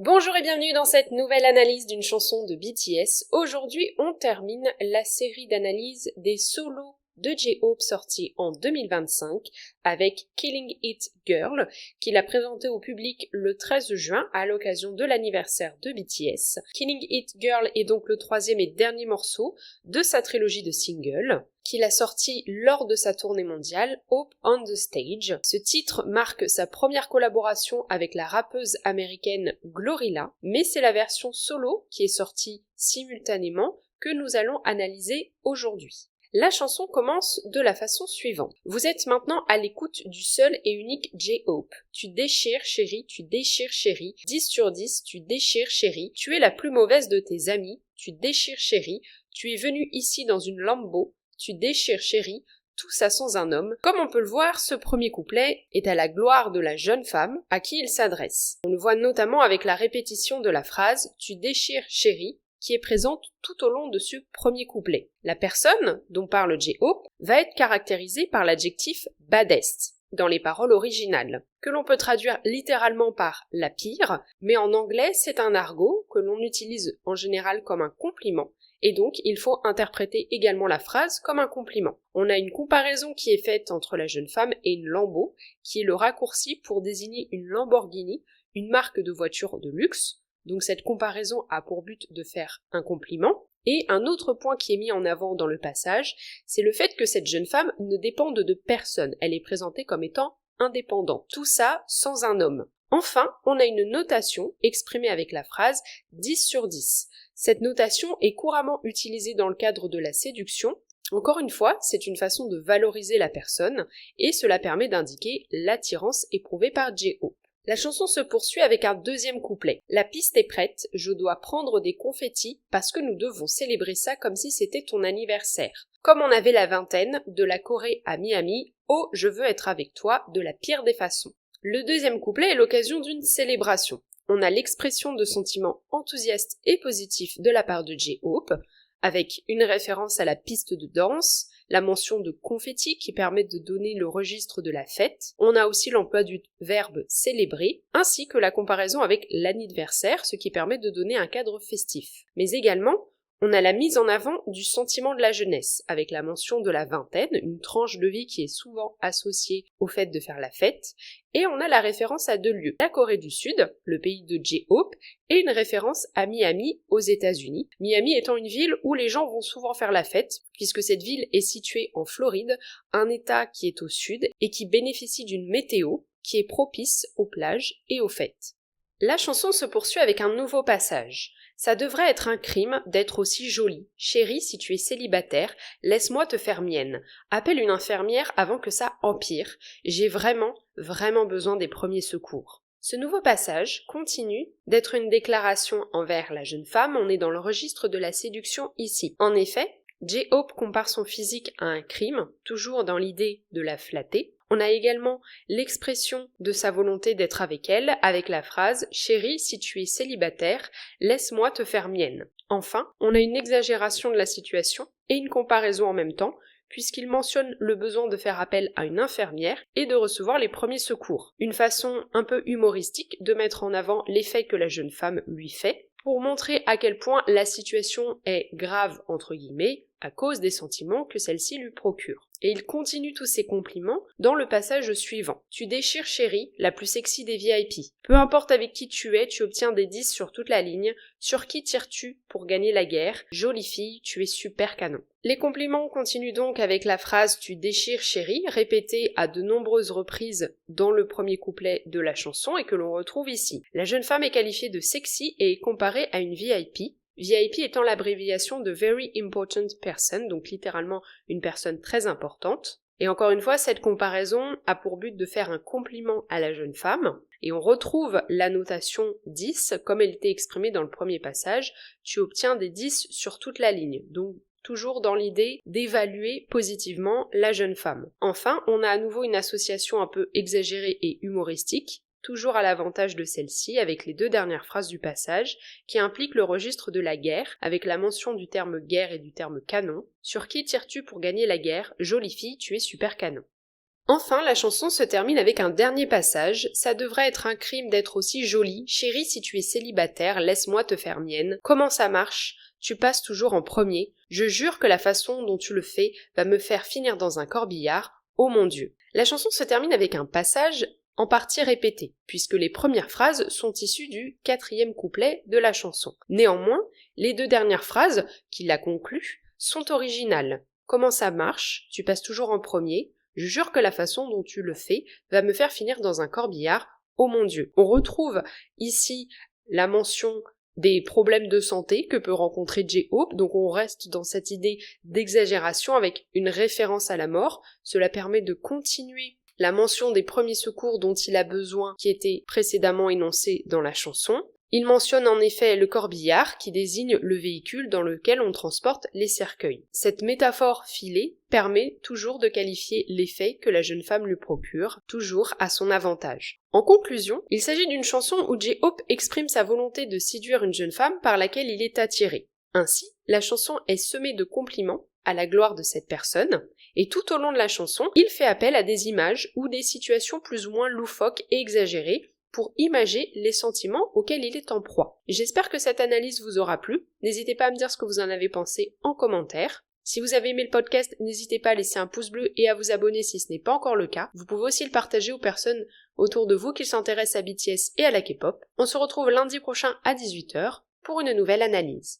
Bonjour et bienvenue dans cette nouvelle analyse d'une chanson de BTS. Aujourd'hui, on termine la série d'analyses des solos de J-Hope sortis en 2025 avec Killing It Girl, qu'il a présenté au public le 13 juin à l'occasion de l'anniversaire de BTS. Killing It Girl est donc le troisième et dernier morceau de sa trilogie de singles qu'il a sorti lors de sa tournée mondiale Hope on the Stage. Ce titre marque sa première collaboration avec la rappeuse américaine Glorilla, mais c'est la version solo qui est sortie simultanément que nous allons analyser aujourd'hui. La chanson commence de la façon suivante. Vous êtes maintenant à l'écoute du seul et unique J-Hope. Tu déchires chérie, tu déchires chérie. 10 sur 10, tu déchires chérie. Tu es la plus mauvaise de tes amis, tu déchires chérie. Tu es venu ici dans une Lambo, tu déchires chérie. Tout ça sans un homme. Comme on peut le voir, ce premier couplet est à la gloire de la jeune femme à qui il s'adresse. On le voit notamment avec la répétition de la phrase « tu déchires chérie » qui est présente tout au long de ce premier couplet. La personne dont parle J-Hope va être caractérisée par l'adjectif « baddest » dans les paroles originales, que l'on peut traduire littéralement par « la pire », mais en anglais c'est un argot que l'on utilise en général comme un compliment, et donc il faut interpréter également la phrase comme un compliment. On a une comparaison qui est faite entre la jeune femme et une Lambo, qui est le raccourci pour désigner une Lamborghini, une marque de voiture de luxe. Donc cette comparaison a pour but de faire un compliment. Et un autre point qui est mis en avant dans le passage, c'est le fait que cette jeune femme ne dépende de personne. Elle est présentée comme étant indépendante. Tout ça sans un homme. Enfin, on a une notation exprimée avec la phrase 10 sur 10. Cette notation est couramment utilisée dans le cadre de la séduction. Encore une fois, c'est une façon de valoriser la personne et cela permet d'indiquer l'attirance éprouvée par J-Hope. La chanson se poursuit avec un deuxième couplet. La piste est prête, je dois prendre des confettis parce que nous devons célébrer ça comme si c'était ton anniversaire. Comme on avait la vingtaine, de la Corée à Miami, oh je veux être avec toi, de la pire des façons. Le deuxième couplet est l'occasion d'une célébration. On a l'expression de sentiments enthousiastes et positifs de la part de J-Hope, avec une référence à la piste de danse, la mention de confetti qui permet de donner le registre de la fête. On a aussi l'emploi du verbe célébrer, ainsi que la comparaison avec l'anniversaire, ce qui permet de donner un cadre festif. Mais également, on a la mise en avant du sentiment de la jeunesse, avec la mention de la vingtaine, une tranche de vie qui est souvent associée au fait de faire la fête, et on a la référence à deux lieux, la Corée du Sud, le pays de J-Hope, et une référence à Miami, aux États-Unis. Miami étant une ville où les gens vont souvent faire la fête, puisque cette ville est située en Floride, un état qui est au sud, et qui bénéficie d'une météo qui est propice aux plages et aux fêtes. La chanson se poursuit avec un nouveau passage. Ça devrait être un crime d'être aussi jolie. Chérie, si tu es célibataire, laisse-moi te faire mienne. Appelle une infirmière avant que ça empire. J'ai vraiment besoin des premiers secours. Ce nouveau passage continue d'être une déclaration envers la jeune femme. On est dans le registre de la séduction ici. En effet, J-Hope compare son physique à un crime, toujours dans l'idée de la flatter. On a également l'expression de sa volonté d'être avec elle, avec la phrase « Chérie, si tu es célibataire, laisse-moi te faire mienne ». Enfin, on a une exagération de la situation et une comparaison en même temps, puisqu'il mentionne le besoin de faire appel à une infirmière et de recevoir les premiers secours. Une façon un peu humoristique de mettre en avant l'effet que la jeune femme lui fait, pour montrer à quel point la situation est grave entre guillemets, à cause des sentiments que celle-ci lui procure. Et il continue tous ses compliments dans le passage suivant. Tu déchires chérie, la plus sexy des VIP. Peu importe avec qui tu es, tu obtiens des 10 sur toute la ligne. Sur qui tires-tu pour gagner la guerre? Jolie fille, tu es super canon. Les compliments continuent donc avec la phrase tu déchires chérie, répétée à de nombreuses reprises dans le premier couplet de la chanson et que l'on retrouve ici. La jeune femme est qualifiée de sexy et est comparée à une VIP. VIP étant l'abréviation de Very Important Person, donc littéralement une personne très importante. Et encore une fois, cette comparaison a pour but de faire un compliment à la jeune femme, et on retrouve la notation 10, comme elle était exprimée dans le premier passage, tu obtiens des 10 sur toute la ligne, donc toujours dans l'idée d'évaluer positivement la jeune femme. Enfin, on a à nouveau une association un peu exagérée et humoristique, toujours à l'avantage de celle-ci, avec les deux dernières phrases du passage, qui impliquent le registre de la guerre, avec la mention du terme guerre et du terme canon. Sur qui tires-tu pour gagner la guerre? Jolie fille, tu es super canon. Enfin, la chanson se termine avec un dernier passage. Ça devrait être un crime d'être aussi jolie. Chérie, si tu es célibataire, laisse-moi te faire mienne. Comment ça marche? Tu passes toujours en premier. Je jure que la façon dont tu le fais va me faire finir dans un corbillard. Oh mon Dieu. La chanson se termine avec un passage en partie répété, puisque les premières phrases sont issues du 4e couplet de la chanson. Néanmoins, les 2 dernières phrases, qui la concluent, sont originales. Comment ça marche? Tu passes toujours en premier. Je jure que la façon dont tu le fais va me faire finir dans un corbillard. Oh mon Dieu. On retrouve ici la mention des problèmes de santé que peut rencontrer J-Hope, donc on reste dans cette idée d'exagération avec une référence à la mort. Cela permet de continuer la mention des premiers secours dont il a besoin qui était précédemment énoncée dans la chanson. Il mentionne en effet le corbillard qui désigne le véhicule dans lequel on transporte les cercueils. Cette métaphore filée permet toujours de qualifier l'effet que la jeune femme lui procure, toujours à son avantage. En conclusion, il s'agit d'une chanson où J-Hope exprime sa volonté de séduire une jeune femme par laquelle il est attiré. Ainsi, la chanson est semée de compliments à la gloire de cette personne, et tout au long de la chanson, il fait appel à des images ou des situations plus ou moins loufoques et exagérées pour imager les sentiments auxquels il est en proie. J'espère que cette analyse vous aura plu. N'hésitez pas à me dire ce que vous en avez pensé en commentaire. Si vous avez aimé le podcast, n'hésitez pas à laisser un pouce bleu et à vous abonner si ce n'est pas encore le cas. Vous pouvez aussi le partager aux personnes autour de vous qui s'intéressent à BTS et à la K-pop. On se retrouve lundi prochain à 18h pour une nouvelle analyse.